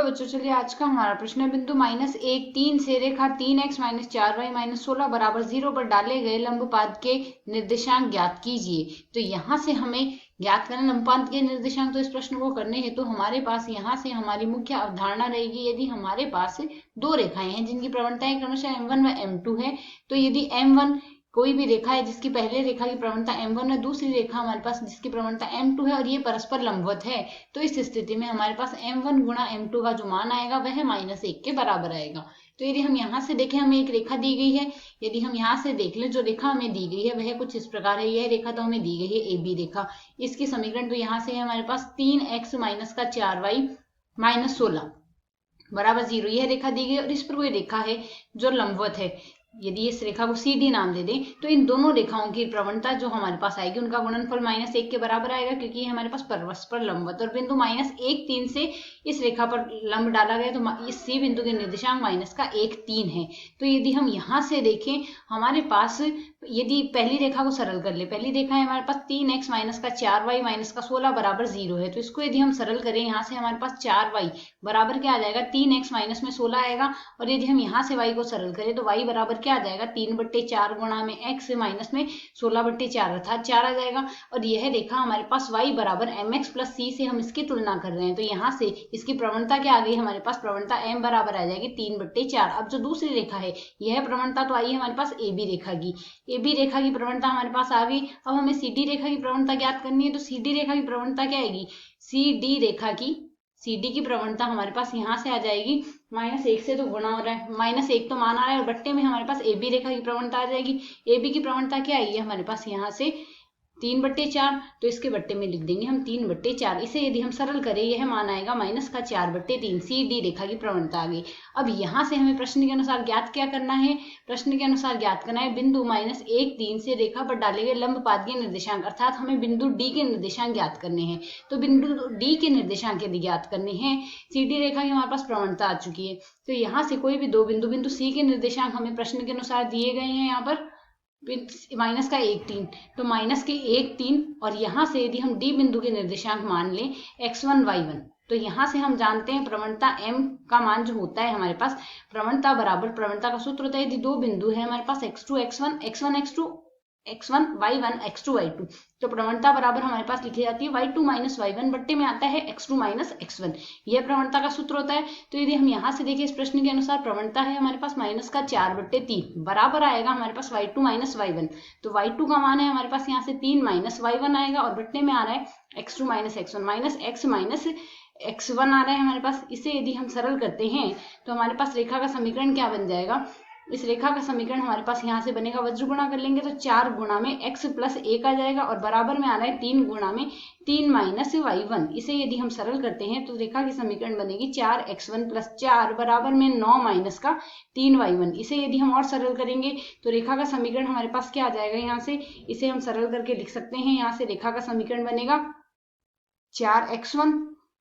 बच्चों, चलिए आज का हमारा प्रश्न है बिंदु -1 3 से रेखा 3x - 4y - 16 बराबर 0 पर डाले गए लंबपाद के निर्देशांक ज्ञात कीजिए। तो यहाँ से हमें ज्ञात करना लंबपाद के निर्देशांक। तो इस प्रश्न को करने हेतु हमारे पास यहाँ से हमारी मुख्य अवधारणा रहेगी, यदि हमारे पास दो रेखाएं हैं जिनकी प्रवणताएं क्रमशः m1 व m2 है, तो यदि m1 कोई भी रेखा है जिसकी पहले रेखा की प्रवणता m1 है, दूसरी रेखा हमारे पास जिसकी प्रवणता m2 है और ये परस्पर लंबवत है, तो इस स्थिति में हमारे पास m1 गुणा m2 का जो मान आएगा वह -1 के बराबर आएगा। तो यदि हम यहाँ से देखें, हमें एक रेखा दी गई है, यदि हम यहाँ से देख लें जो रेखा हमें दी गई है वह कुछ इस प्रकार है। यह रेखा तो हमें दी गई है AB रेखा, इसकी समीकरण तो यहाँ से है हमारे पास 3x - 4y - 16 बराबर 0, यह रेखा दी गई और इस पर कोई रेखा है जो लंबवत है। यदि इस रेखा को CD नाम दे दें तो इन दोनों रेखाओं की प्रवणता जो हमारे पास आएगी उनका गुणनफल -1 के बराबर आएगा, क्योंकि ये हमारे पास परस्पर लंबवत और बिंदु -1 3 से इस रेखा पर लंब डाला गया, तो इस C बिंदु के निर्देशांक -1 3 है। तो यदि हम यहाँ से देखें, हमारे पास यदि पहली रेखा को सरल कर ले, पहली रेखा है हमारे पास 3x - 4y - 16 बराबर 0 है, तो इसको यदि हम सरल करें, यहाँ से हमारे पास 4y बराबर क्या आ जाएगा, 3x माइनस में 16 आएगा, और यदि हम यहाँ से y को सरल करें तो y बराबर क्या आ जाएगा, 3/4 गुणा में x माइनस में 16/4 अर्थात 4 आ जाएगा। और यह रेखा हमारे पास y बराबर mx + c से हम इसकी तुलना कर रहे हैं, तो यहाँ से इसकी प्रवणता क्या आ गई, हमारे पास प्रवणता m बराबर आ जाएगी 3/4। अब जो दूसरी रेखा है यह प्रवणता तो आई है हमारे पास AB रेखा की, AB रेखा की प्रवणता हमारे पास आ गई। अब हमें CD रेखा की प्रवणता ज्ञात करनी है, तो CD रेखा की प्रवणता क्या आएगी, CD की प्रवणता हमारे पास यहाँ से आ जाएगी, -1 से तो गुणा हो रहा है, -1 तो मान आ रहा है और बट्टे में हमारे पास AB रेखा की प्रवणता आ जाएगी। AB की प्रवणता क्या आई है हमारे पास यहाँ से 3/4, तो इसके बट्टे में लिख देंगे हम 3/4। इसे यदि हम सरल करें, यह मान आएगा -4/3, CD रेखा की प्रवणता आ गई। अब यहाँ से हमें प्रश्न के अनुसार ज्ञात क्या करना है, प्रश्न के अनुसार ज्ञात करना है बिंदु -1 3 से रेखा पर डाले गए लंबपाद के निर्देशांक, अर्थात हमें बिंदु D के निर्देशांक ज्ञात करने हैं। तो बिंदु D के निर्देशांक यदि ज्ञात करने हैं, CD रेखा की हमारे पास प्रवणता आ चुकी है, तो यहाँ से कोई भी दो बिंदु C के निर्देशांक हमें प्रश्न के अनुसार दिए गए हैं, यहाँ पर -1 3, तो -1 3, और यहाँ से यदि हम D बिंदु के निर्देशांक मान लें x1 y1, तो यहाँ से हम जानते हैं प्रवणता m का मान जो होता है हमारे पास, प्रवणता बराबर प्रवणता का सूत्र होता है, यदि दो बिंदु है हमारे पास x2 x1 x1 x2 x1 y1 x2 y2, तो प्रवणता बराबर हमारे पास लिखी जाती है y2 - y1 बट्टे में आता है x2 - x1, यह प्रवणता का सूत्र होता है। तो यदि हम यहाँ से देखें, इस प्रश्न के अनुसार प्रवणता है हमारे पास -4/3 बराबर आएगा हमारे पास y2 - y1, तो y2 का मान है हमारे पास यहाँ से 3 - y1 आएगा और बट्टे में आ रहा है x2 - x1 -x x1 आ रहा है हमारे पास। इसे यदि हम सरल करते हैं तो हमारे पास रेखा का समीकरण क्या बन जाएगा, इस रेखा का समीकरण हमारे पास यहाँ से बनेगा, वज्र गुणा कर लेंगे तो 4 गुणा में x + 1 आ जाएगा और बराबर में आ रहा है 3 गुणा में 3 - y1। इसे यदि हम सरल करते हैं तो रेखा की समीकरण बनेगी 4x1 + 4 बराबर में 9 - 3 y1। इसे यदि हम और सरल करेंगे तो रेखा का समीकरण हमारे पास क्या आ जाएगा, यहाँ से इसे हम सरल करके लिख सकते हैं। यहाँ से रेखा का समीकरण बनेगा 4x1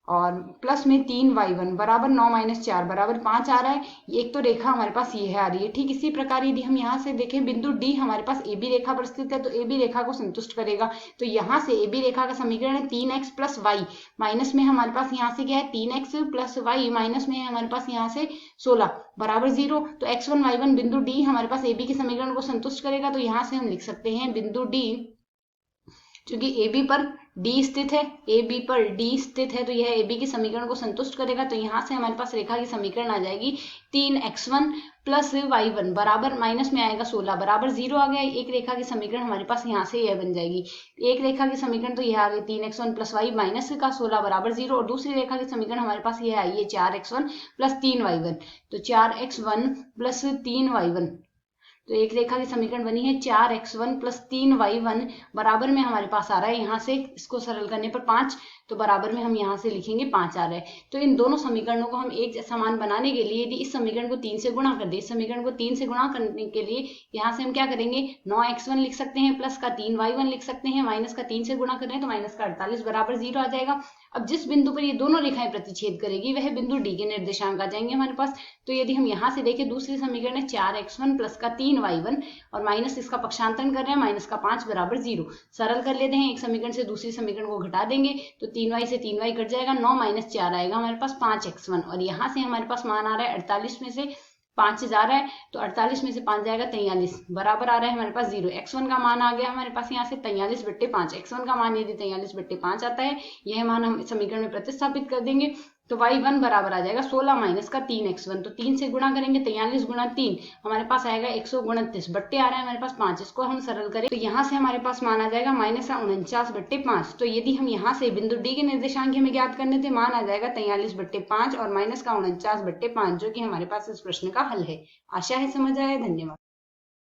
और प्लस में 3 y1 बराबर 9 - 4 बराबर 5 आ रहा है। एक तो रेखा हमारे पास ये है आ रही है। ठीक इसी प्रकार यदि हम यहाँ से देखें, बिंदु D हमारे पास AB रेखा पर स्थित है, तो AB रेखा को संतुष्ट करेगा। तो यहाँ से AB रेखा का समीकरण है 3x + y, माइनस में हमारे पास यहाँ से क्या है 3x + y, माइनस में है हमारे पास यहाँ से 16 बराबर 0। तो x1 y1 बिंदु D हमारे पास AB के समीकरण को संतुष्ट करेगा। तो यहाँ से हम लिख सकते हैं बिंदु D, क्योंकि AB पर D स्थित है, AB पर D स्थित है, तो यह AB के समीकरण को संतुष्ट करेगा। तो यहाँ से हमारे पास रेखा की समीकरण आ जाएगी 3x1 + y1 बराबर माइनस में आएगा 16 बराबर 0 आ गया। एक रेखा की समीकरण हमारे पास यहाँ से यह बन जाएगी, एक रेखा की समीकरण तो यह आ गई 3x1 + y माइनस का 16 बराबर 0, और दूसरी रेखा की समीकरण हमारे पास यह आई है 4x1 + 3y1, तो 4x1 + 3y1, तो एक रेखा की समीकरण बनी है 4x1 + 3y1 बराबर में हमारे पास आ रहा है, यहाँ से इसको सरल करने पर 5, तो बराबर में हम यहाँ से लिखेंगे 5 आ रहा है। तो इन दोनों समीकरणों को हम एक समान बनाने के लिए यदि इस समीकरण को 3 से गुणा कर दे, इस समीकरण को 3 से गुणा करने के लिए यहाँ से हम क्या करेंगे, 9x1 लिख सकते हैं, प्लस का 3y1 लिख सकते हैं, माइनस का 3 से गुणा कर रहे हैं तो माइनस का 48 बराबर 0 आ जाएगा। अब जिस बिंदु पर ये दोनों रेखाएं प्रतिच्छेद करेगी वह बिंदु D के निर्देशांक आ जाएंगे हमारे पास। तो यदि हम यहाँ से देखें, दूसरी समीकरण है 4x1 + का 3 3y1 और माइनस इसका पक्षांतरण कर रहे हैं, माइनस का 5 बराबर 0। सरल कर लेते हैं, एक समीकरण से दूसरी समीकरण को घटा देंगे तो 3y से 3y कट जाएगा, 9 माइनस 4 आएगा हमारे पास 5x1 और यहाँ से हमारे पास मान आ रहा है 48 में से 5 जा रहा है तो 48 में से 5 जाएगा 43 बराबर आ रहा है हमारे पास 0। x1 का मान आ गया हमारे पास यहाँ से 43/5। x1 का मान यदि 43/5 आता है, यह मान हम समीकरण में प्रतिस्थापित कर देंगे तो y1 बराबर आ जाएगा 16 माइनस का 3x1। तो 3 से गुणा करेंगे, 43 गुणा 3 हमारे पास आएगा 129 बट्टे आ रहा है हमारे पास 5। इसको हम सरल करें तो यहाँ से हमारे पास मान आ जाएगा माइनस का 49/5। तो यदि हम यहाँ से बिंदु डी के निर्देशांक हमें ज्ञात करने थे, मान आ जाएगा 43/5 और माइनस का 49/5 जो कि हमारे पास इस प्रश्न का हल है। आशा है समझ आया। धन्यवाद।